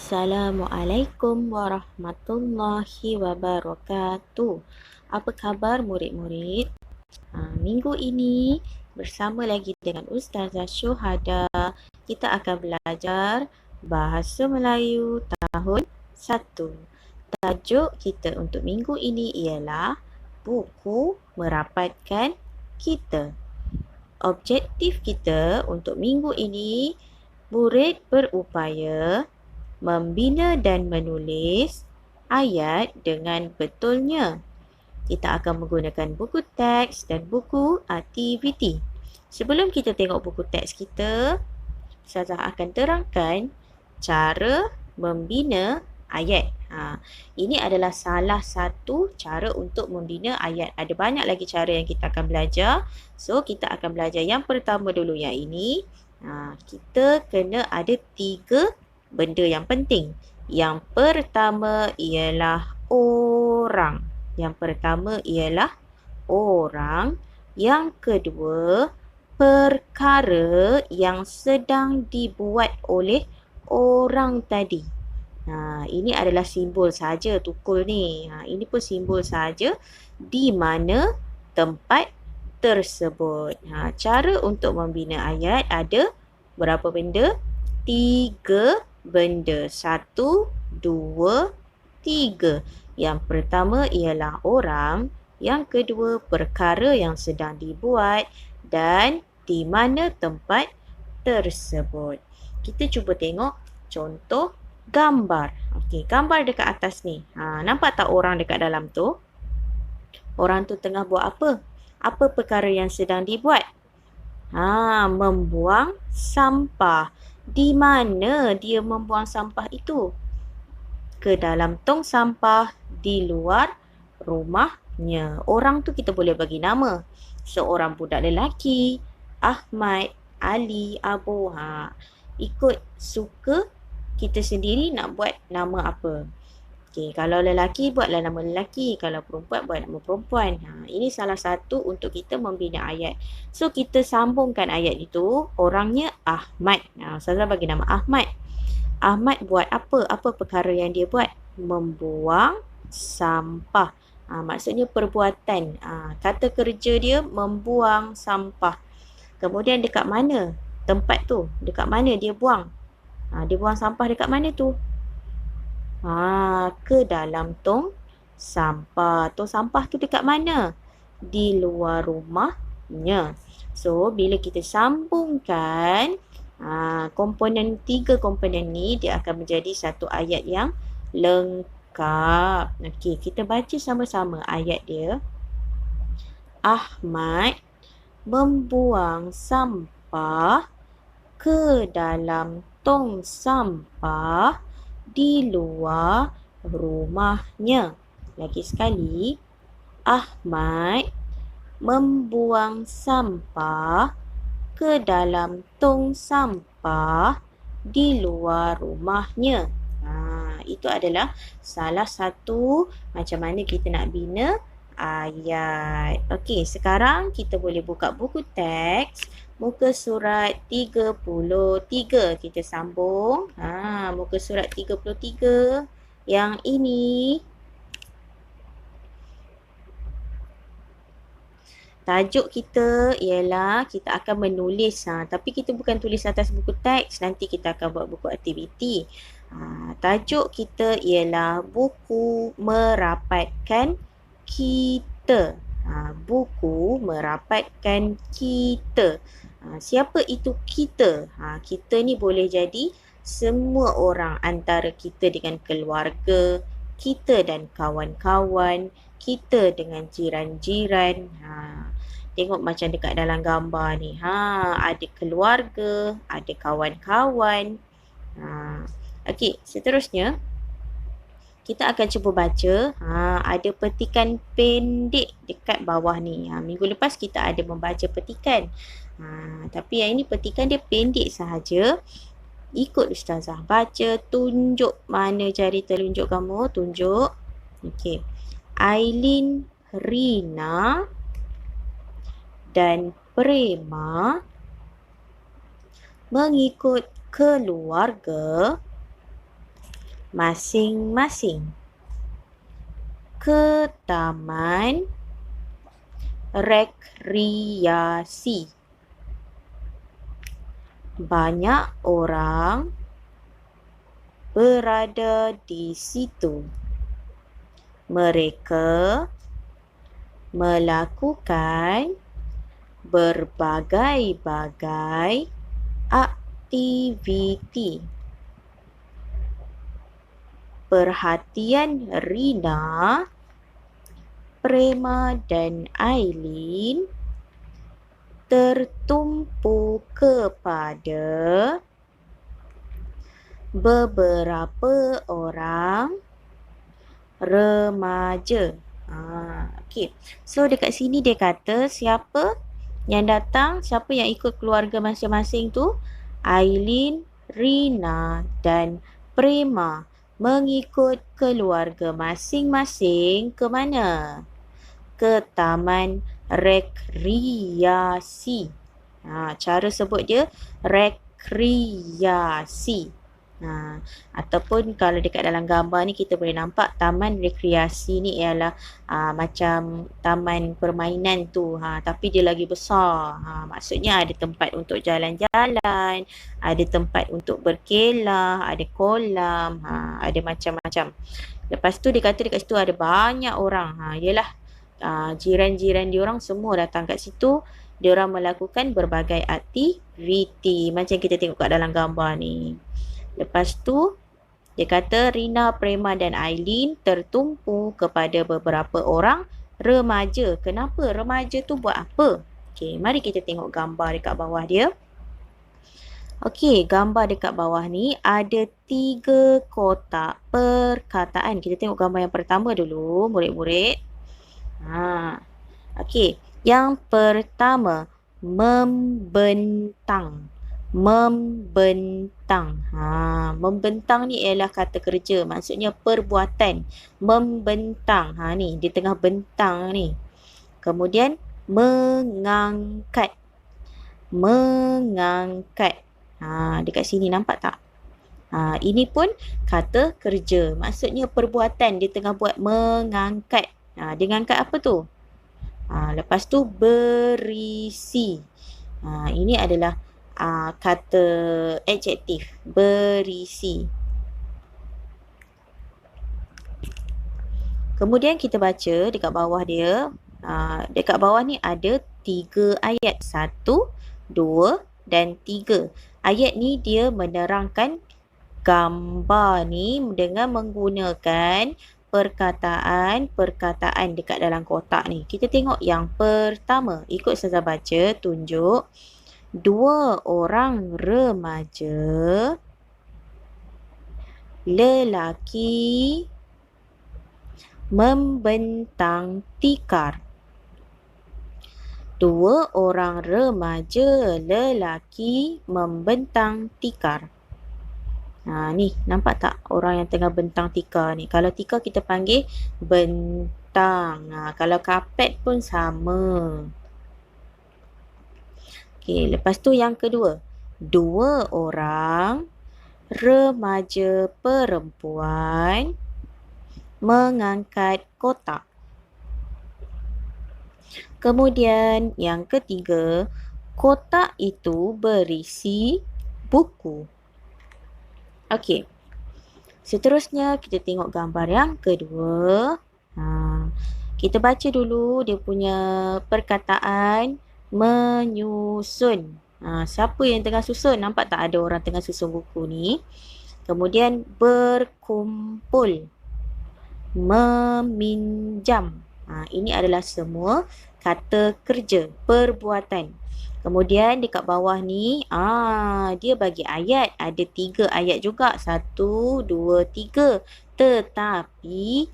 Assalamualaikum warahmatullahi wabarakatuh. Apa khabar murid-murid? Minggu ini bersama lagi dengan Ustazah Syuhada, kita akan belajar Bahasa Melayu tahun 1. Tajuk kita untuk minggu ini ialah Buku Merapatkan Kita. Objektif kita untuk minggu ini, murid berupaya membina dan menulis ayat dengan betulnya. Kita akan menggunakan buku teks dan buku aktiviti. Sebelum kita tengok buku teks kita, Ustazah akan terangkan cara membina ayat. Ini adalah salah satu cara untuk membina ayat. Ada banyak lagi cara yang kita akan belajar. So, kita akan belajar yang pertama dulu yang ini. Kita kena ada 3 benda yang penting. Yang pertama ialah orang. Yang kedua, perkara yang sedang dibuat oleh orang tadi. Ini adalah simbol saja tukul ni. Ini pun simbol saja di mana tempat tersebut. Cara untuk membina ayat ada berapa benda? 3 benda. 1, 2, 3. Yang pertama ialah orang. Yang kedua, perkara yang sedang dibuat. Dan di mana tempat tersebut. Kita cuba tengok contoh gambar. Okey, gambar dekat atas ni. Nampak tak orang dekat dalam tu? Orang tu tengah buat apa? Apa perkara yang sedang dibuat? Membuang sampah. Di mana dia membuang sampah itu? Ke dalam tong sampah di luar rumahnya. Orang tu kita boleh bagi nama. Seorang budak lelaki, Ahmad, Ali, Abu. Ikut suka kita sendiri nak buat nama apa. Okay, kalau lelaki buatlah nama lelaki, kalau perempuan buat nama perempuan. Ini salah satu untuk kita membina ayat. So kita sambungkan ayat itu, orangnya Ahmad. Ustazah bagi nama Ahmad. Ahmad buat apa? Apa perkara yang dia buat? Membuang sampah. Maksudnya perbuatan. Kata kerja dia membuang sampah. Kemudian dekat mana tempat tu? Dekat mana dia buang? Dia buang sampah dekat mana tu? Ke dalam tong sampah. Tong sampah tu dekat mana? Di luar rumahnya. So, bila kita sambungkan komponen 3 komponen ni, dia akan menjadi satu ayat yang lengkap. Okey, kita baca sama-sama ayat dia. Ahmad membuang sampah ke dalam tong sampah di luar rumahnya. Lagi sekali, Ahmad membuang sampah ke dalam tong sampah di luar rumahnya. Itu adalah salah satu macam mana kita nak bina ayat. Okey, sekarang kita boleh buka buku teks muka surat 33. Kita sambung. Muka surat 33 yang ini. Tajuk kita ialah kita akan menulis. Tapi kita bukan tulis atas buku teks. Nanti kita akan buat buku aktiviti. Tajuk kita ialah buku merapatkan kita. Buku merapatkan kita. Siapa itu kita? Kita ni boleh jadi semua orang, antara kita dengan keluarga, kita dan kawan-kawan, kita dengan jiran-jiran. Tengok macam dekat dalam gambar ni. Ada keluarga, ada kawan-kawan. Okey, seterusnya kita akan cuba baca. Ada petikan pendek dekat bawah ni. Minggu lepas kita ada membaca petikan. Tapi yang ini petikan dia pendek sahaja. Ikut Ustazah baca, tunjuk mana jari telunjuk kamu. Tunjuk. Okey. Ailin, Rina dan Prema mengikut keluarga masing-masing. Ke taman rekreasi. Banyak orang berada di situ. Mereka melakukan berbagai-bagai aktiviti. Perhatian Rina, Prema dan Aileen tertumpu kepada beberapa orang remaja. Okay. So dekat sini dia kata siapa yang datang, siapa yang ikut keluarga masing-masing tu? Aileen, Rina dan Prema mengikut keluarga masing-masing ke mana? Ke taman rekreasi. Cara sebut dia rekreasi. Ataupun kalau dekat dalam gambar ni kita boleh nampak taman rekreasi ni ialah macam taman permainan tu, tapi dia lagi besar. Maksudnya ada tempat untuk jalan-jalan, ada tempat untuk berkelah, ada kolam, ada macam-macam. Lepas tu dia kata dekat situ ada banyak orang. Yelah, jiran-jiran diorang semua datang kat situ. Diorang melakukan berbagai aktiviti macam kita tengok kat dalam gambar ni. Lepas tu dia kata Rina, Prema dan Aileen tertumpu kepada beberapa orang remaja. Kenapa? Remaja tu buat apa? Okey, mari kita tengok gambar dekat bawah dia. Okey, gambar dekat bawah ni ada 3 kotak perkataan. Kita tengok gambar yang pertama dulu, murid-murid. Okey, yang pertama, membentang. Membentang. Membentang ni ialah kata kerja. Maksudnya perbuatan. Membentang. Ni, di tengah bentang ni. Kemudian, mengangkat. Mengangkat. Dekat sini nampak tak? Ini pun kata kerja. Maksudnya perbuatan. Dia tengah buat mengangkat. Dia ngangkat apa tu? Lepas tu, berisi. Ini adalah kata adjektif, berisi. Kemudian kita baca dekat bawah dia. Dekat bawah ni ada 3 ayat. 1, 2 dan 3. Ayat ni dia menerangkan gambar ni dengan menggunakan perkataan-perkataan dekat dalam kotak ni. Kita tengok yang pertama. Ikut saya baca, tunjuk. 2 orang remaja lelaki membentang tikar. 2 orang remaja lelaki membentang tikar. Ni, nampak tak orang yang tengah bentang tikar ni? Kalau tikar kita panggil bentang. Kalau kapet pun sama. Okey, lepas tu yang kedua. 2 orang remaja perempuan mengangkat kotak. Kemudian yang ketiga, kotak itu berisi buku. Okey. Seterusnya kita tengok gambar yang kedua. Kita baca dulu dia punya perkataan menyusun. Siapa yang tengah susun? Nampak tak ada orang tengah susun buku ni? Kemudian berkumpul, meminjam. Ini adalah semua kata kerja, perbuatan. Kemudian dekat bawah ni, dia bagi ayat. Ada 3 ayat juga. 1, 2, 3. Tetapi,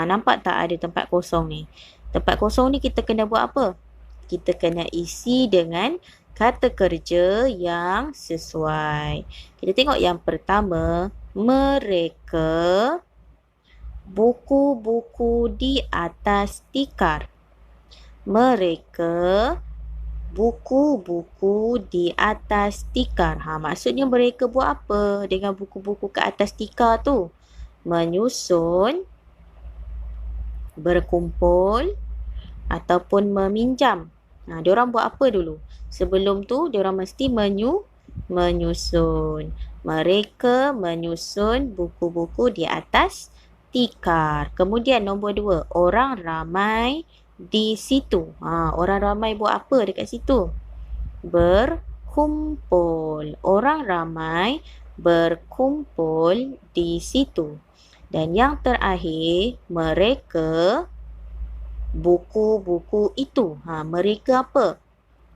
nampak tak ada tempat kosong ni? Tempat kosong ni kita kena buat apa? Kita kena isi dengan kata kerja yang sesuai. Kita tengok yang pertama. Mereka buku-buku di atas tikar. Mereka buku-buku di atas tikar. Maksudnya mereka buat apa dengan buku-buku ke atas tikar tu? menyusun, berkumpul ataupun meminjam. Diorang buat apa dulu? Sebelum tu, diorang mesti menyusun. Mereka menyusun buku-buku di atas tikar. Kemudian nombor 2, orang ramai di situ. Orang ramai buat apa dekat situ? Berkumpul. Orang ramai berkumpul di situ. Dan yang terakhir, mereka buku-buku itu. Mereka apa?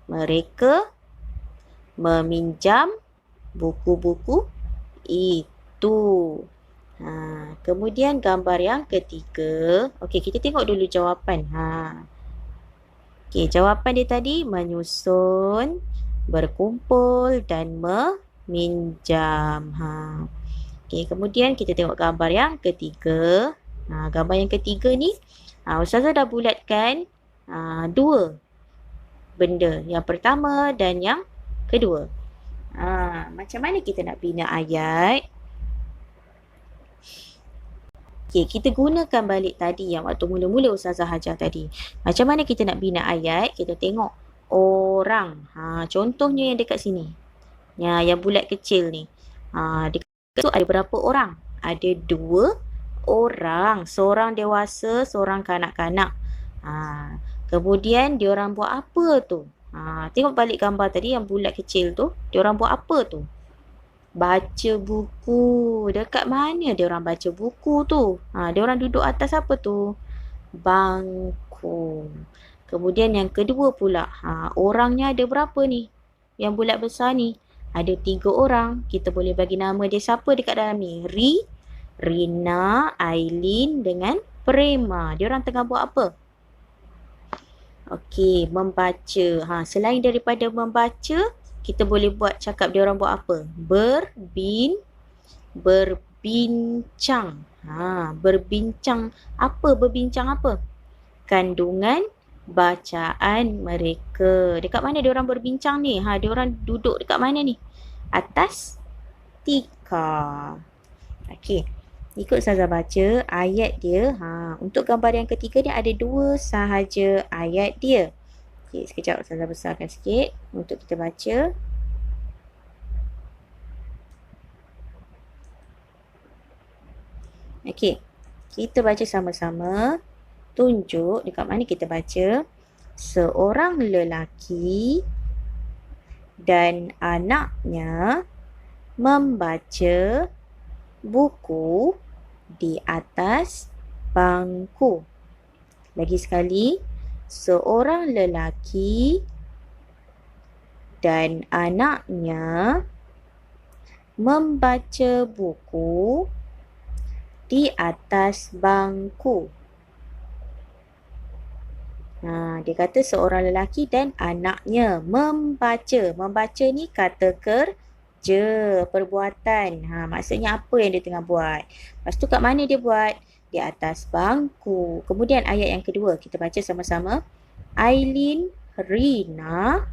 Mereka meminjam buku-buku itu. Kemudian gambar yang ketiga. Okey, kita tengok dulu jawapan. Okey, jawapan dia tadi menyusun, berkumpul dan meminjam. Okey, kemudian kita tengok gambar yang ketiga. Gambar yang ketiga ni, Ustazah dah bulatkan dua benda. Yang pertama dan yang kedua. Macam mana kita nak bina ayat? Okay, kita gunakan balik tadi yang waktu mula-mula Ustazah ajar tadi. Macam mana kita nak bina ayat? Kita tengok orang. Contohnya yang dekat sini. Yang bulat kecil ni. Dekat tu ada berapa orang? Ada 2 orang. Seorang dewasa, seorang kanak-kanak. Kemudian diorang buat apa tu? Tengok balik gambar tadi yang bulat kecil tu. Diorang buat apa tu? Baca buku. Dekat mana diorang baca buku tu? Diorang duduk atas apa tu? Bangku. Kemudian yang kedua pula. Orangnya ada berapa ni? Yang bulat besar ni. Ada 3 orang. Kita boleh bagi nama dia siapa dekat dalam ni? Rina, Aileen dengan Prema. Diorang tengah buat apa? Okey, membaca. Selain daripada membaca, kita boleh buat cakap diorang buat apa? Berbincang. Berbincang apa? Berbincang apa? Kandungan bacaan mereka. Dekat mana diorang berbincang ni? Diorang duduk dekat mana ni? Atas tikar. Okey. Ikut Ustazah baca ayat dia. Untuk gambar yang ketiga ni ada 2 sahaja ayat dia. Okey, sekejap Ustazah besarkan sikit untuk kita baca. Okey, kita baca sama-sama. Tunjuk dekat mana kita baca. Seorang lelaki dan anaknya membaca buku di atas bangku. Lagi sekali, seorang lelaki dan anaknya membaca buku di atas bangku. Dia kata seorang lelaki dan anaknya membaca. Membaca ni kata kerja, perbuatan. Maksudnya apa yang dia tengah buat. Lepas tu kat mana dia buat? Di atas bangku. Kemudian ayat yang kedua, kita baca sama-sama. Aileen, Rina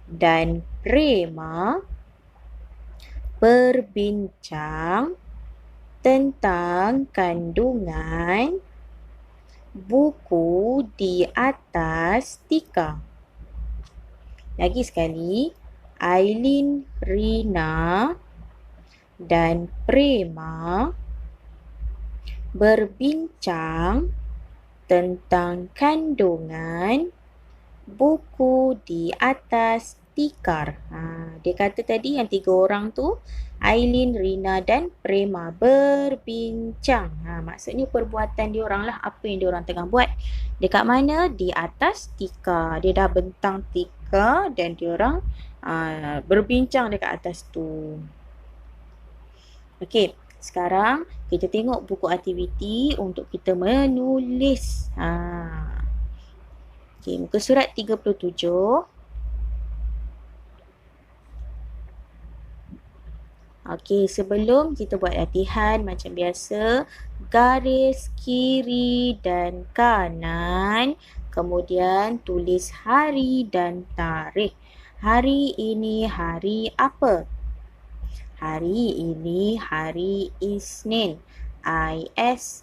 dan Prema berbincang tentang kandungan buku di atas tikar. Lagi sekali, Aileen, Rina dan Prema berbincang tentang kandungan buku di atas tikar. Dia kata tadi yang 3 orang tu, Aileen, Rina dan Prema berbincang. Maksudnya perbuatan diorang lah, apa yang diorang tengah buat. Dekat mana? Di atas tikar. Dia dah bentang tikar dan diorang berbincang dekat atas tu. Okey, sekarang kita tengok buku aktiviti untuk kita menulis. Okey, muka surat 37. Okey, sebelum kita buat latihan macam biasa, garis kiri dan kanan, kemudian tulis hari dan tarikh. Hari ini hari apa? Hari ini hari Isnin.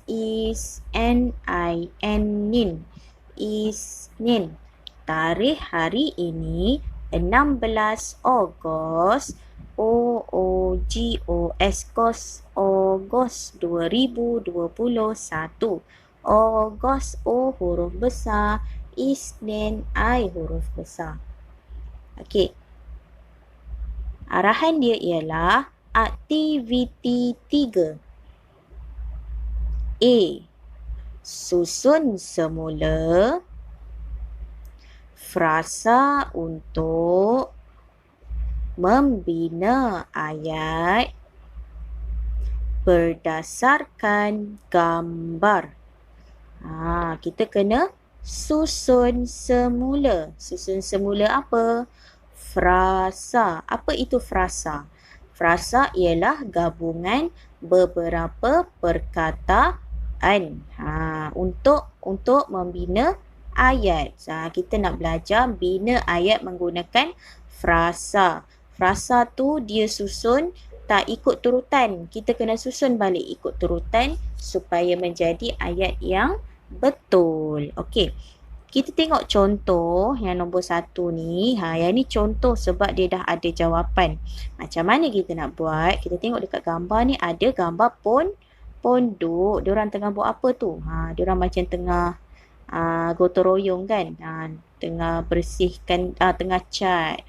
Isnin. Isnin. Tarikh hari ini 16 Ogos. Ogos 2021. Ogos O huruf besar, Isnin I huruf besar. Okey. Arahan dia ialah aktiviti 3. A. Susun semula frasa untuk membina ayat berdasarkan gambar. Kita kena susun semula. Susun semula apa? Frasa. Apa itu frasa? Frasa ialah gabungan beberapa perkataan untuk membina ayat. Kita nak belajar bina ayat menggunakan frasa. Frasa tu dia susun tak ikut turutan. Kita kena susun balik ikut turutan supaya menjadi ayat yang betul. Okey. Kita tengok contoh yang nombor 1 ni. Yang ni contoh sebab dia dah ada jawapan. Macam mana kita nak buat? Kita tengok dekat gambar ni ada gambar pondok. Diorang tengah buat apa tu? Diorang macam tengah gotong royong kan? Tengah bersihkan, tengah cat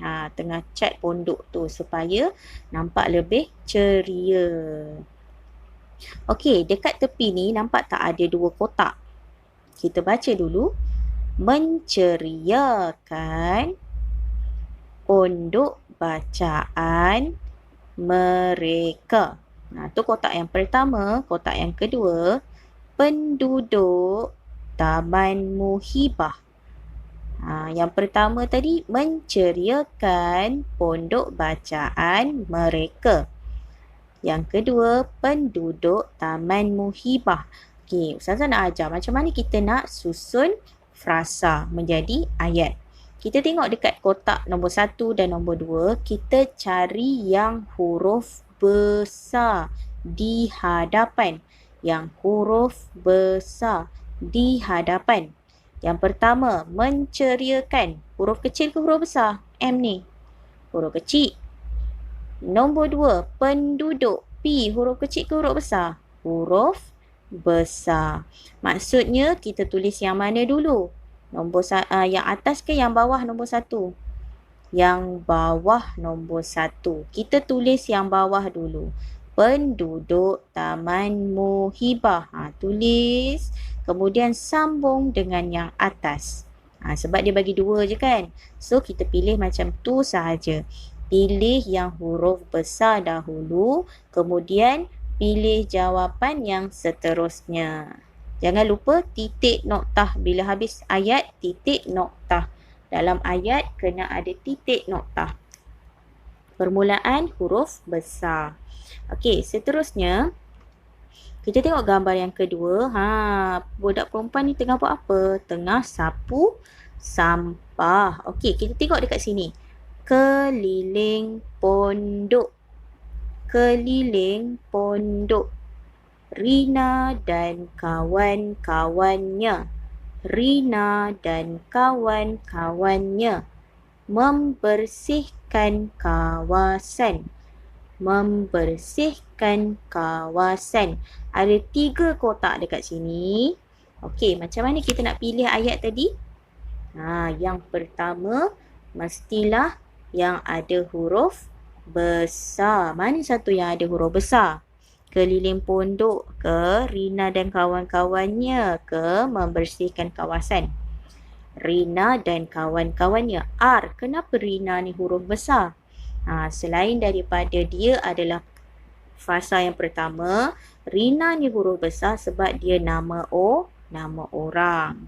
pondok tu supaya nampak lebih ceria. Okey, dekat tepi ni nampak tak ada 2 kotak? Kita baca dulu. Menceriakan pondok bacaan mereka. Tu kotak yang pertama. Kotak yang kedua, penduduk Taman Muhibah. Yang pertama tadi, menceriakan pondok bacaan mereka. Yang kedua, penduduk Taman Muhibah. Okey, Ustazah nak ajar macam mana kita nak susun frasa menjadi ayat. Kita tengok dekat kotak nombor 1 dan nombor 2, kita cari yang huruf besar di hadapan. Yang huruf besar di hadapan. Yang pertama, menceriakan. Huruf kecil ke huruf besar? M ni. Huruf kecil. Nombor 2, penduduk. P, huruf kecil ke huruf besar? Huruf besar. Maksudnya kita tulis yang mana dulu? Yang atas ke yang bawah nombor 1? Yang bawah nombor 1. Kita tulis yang bawah dulu. Penduduk Taman Muhibah. Tulis. Kemudian sambung dengan yang atas. Sebab dia bagi 2 je kan? So kita pilih macam tu sahaja. Pilih yang huruf besar dahulu. Kemudian pilih jawapan yang seterusnya. Jangan lupa titik noktah. Bila habis ayat, titik noktah. Dalam ayat kena ada titik noktah. Permulaan huruf besar. Okey, seterusnya kita tengok gambar yang kedua. Budak perempuan ni tengah buat apa? Tengah sapu sampah. Okey, kita tengok dekat sini. Keliling pondok. Keliling pondok. Rina dan kawan-kawannya. Rina dan kawan-kawannya membersihkan kawasan. Membersihkan kawasan. Ada 3 kotak dekat sini. Okey, macam mana kita nak pilih ayat tadi? Yang pertama, mestilah yang ada huruf besar. Mana satu yang ada huruf besar? Keliling pondok ke, Rina dan kawan-kawannya ke, membersihkan kawasan. Rina dan kawan-kawannya. R. Kenapa Rina ni huruf besar? Selain daripada dia adalah frasa yang pertama, Rina ni huruf besar sebab dia nama orang.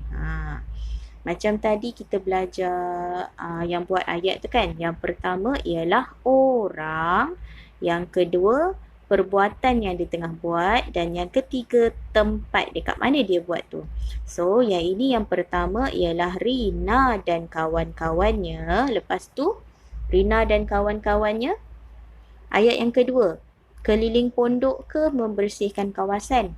Macam tadi kita belajar yang buat ayat tu kan. Yang pertama ialah orang. Yang kedua, perbuatan yang dia tengah buat. Dan yang ketiga, tempat dekat mana dia buat tu. So, yang ini yang pertama ialah Rina dan kawan-kawannya. Lepas tu, Rina dan kawan-kawannya Ayat yang kedua, keliling pondok ke membersihkan kawasan?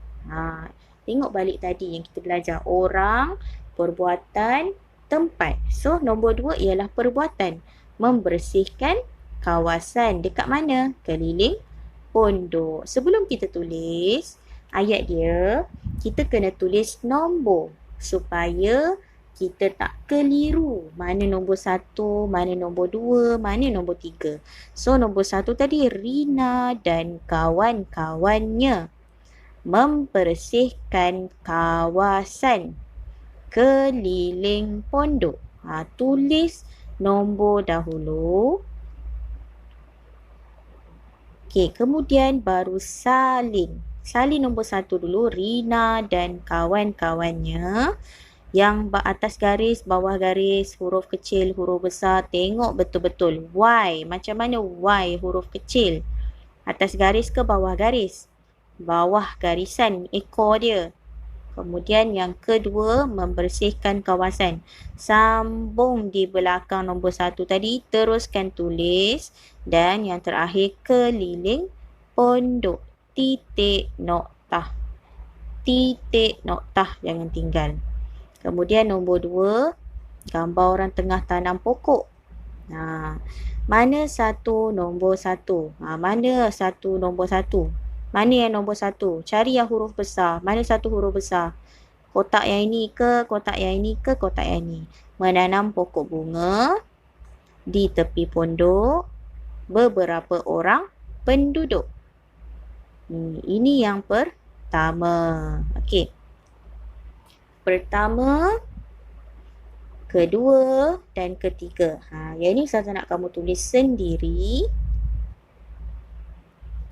Tengok balik tadi yang kita belajar. Orang, perbuatan, tempat. So, nombor 2 ialah perbuatan. Membersihkan kawasan. Dekat mana? Keliling pondok. Sebelum kita tulis ayat dia, kita kena tulis nombor supaya kita tak keliru. Mana nombor 1, mana nombor 2, mana nombor 3. So, nombor 1 tadi, Rina dan kawan-kawannya membersihkan kawasan keliling pondok. Tulis nombor dahulu. Okey, kemudian baru salin. Salin nombor 1 dulu, Rina dan kawan-kawannya. Yang atas garis, bawah garis, huruf kecil, huruf besar. Tengok betul-betul. Y. Macam mana Y huruf kecil? Atas garis ke bawah garis? Bawah garisan ekor dia. Kemudian yang kedua, membersihkan kawasan. Sambung di belakang nombor 1 tadi. Teruskan tulis. Dan yang terakhir, keliling pondok. Titik noktah. Titik noktah. Jangan tinggal. Kemudian nombor 2, gambar orang tengah tanam pokok. Mana satu nombor 1? Mana satu nombor 1? Mana yang nombor 1? Cari yang huruf besar. Mana satu huruf besar? Kotak yang ini ke, kotak yang ini ke, kotak yang ini. Menanam pokok bunga di tepi pondok, beberapa orang penduduk. Ini yang pertama. Okey. Pertama, kedua dan ketiga. Yang ini Ustazah nak kamu tulis sendiri.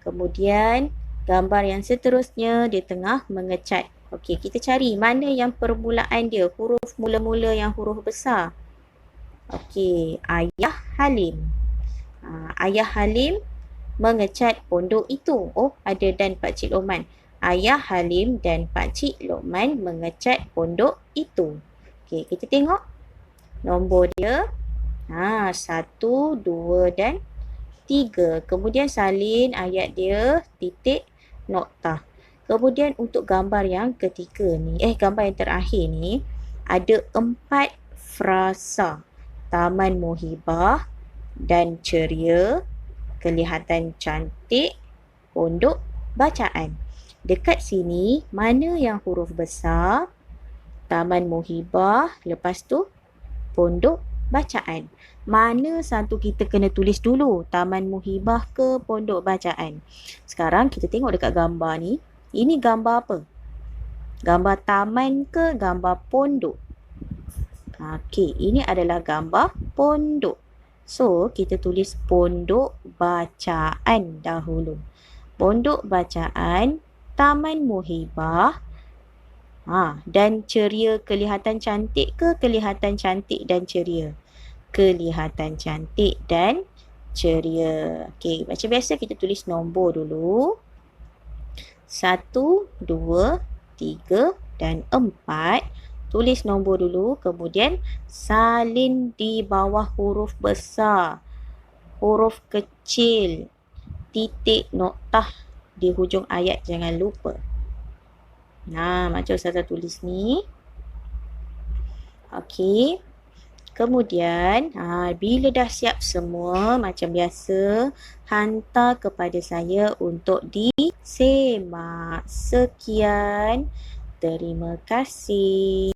Kemudian gambar yang seterusnya dia tengah mengecat. Okey, kita cari mana yang permulaan dia, huruf mula-mula yang huruf besar. Okey, Ayah Halim. Ayah Halim mengecat pondok itu. Ada dan Pakcik Lokman. Ayah Halim dan Pakcik Lokman mengecat pondok itu. Okey, kita tengok nombor dia. 1, 2 dan 3. Kemudian salin ayat dia, titik noktah. Kemudian untuk gambar yang ketiga ni, gambar yang terakhir ni, ada 4 frasa. Taman Muhibah dan ceria, kelihatan cantik, pondok bacaan. Dekat sini, mana yang huruf besar? Taman Muhibah, lepas tu pondok bacaan. Mana satu kita kena tulis dulu? Taman Muhibah ke pondok bacaan? Sekarang kita tengok dekat gambar ni. Ini gambar apa? Gambar taman ke gambar pondok? Okey, ini adalah gambar pondok. So, kita tulis pondok bacaan dahulu. Pondok bacaan, Taman Muhibah, dan ceria, kelihatan cantik ke kelihatan cantik dan ceria? Kelihatan cantik dan ceria. Okey, macam biasa kita tulis nombor dulu. 1, 2, 3 dan 4. Tulis nombor dulu, kemudian salin di bawah huruf besar, huruf kecil, titik noktah di hujung ayat, jangan lupa. Macam Ustazah tulis ni. Okey. Kemudian, bila dah siap semua, macam biasa, hantar kepada saya untuk disemak. Sekian. Terima kasih.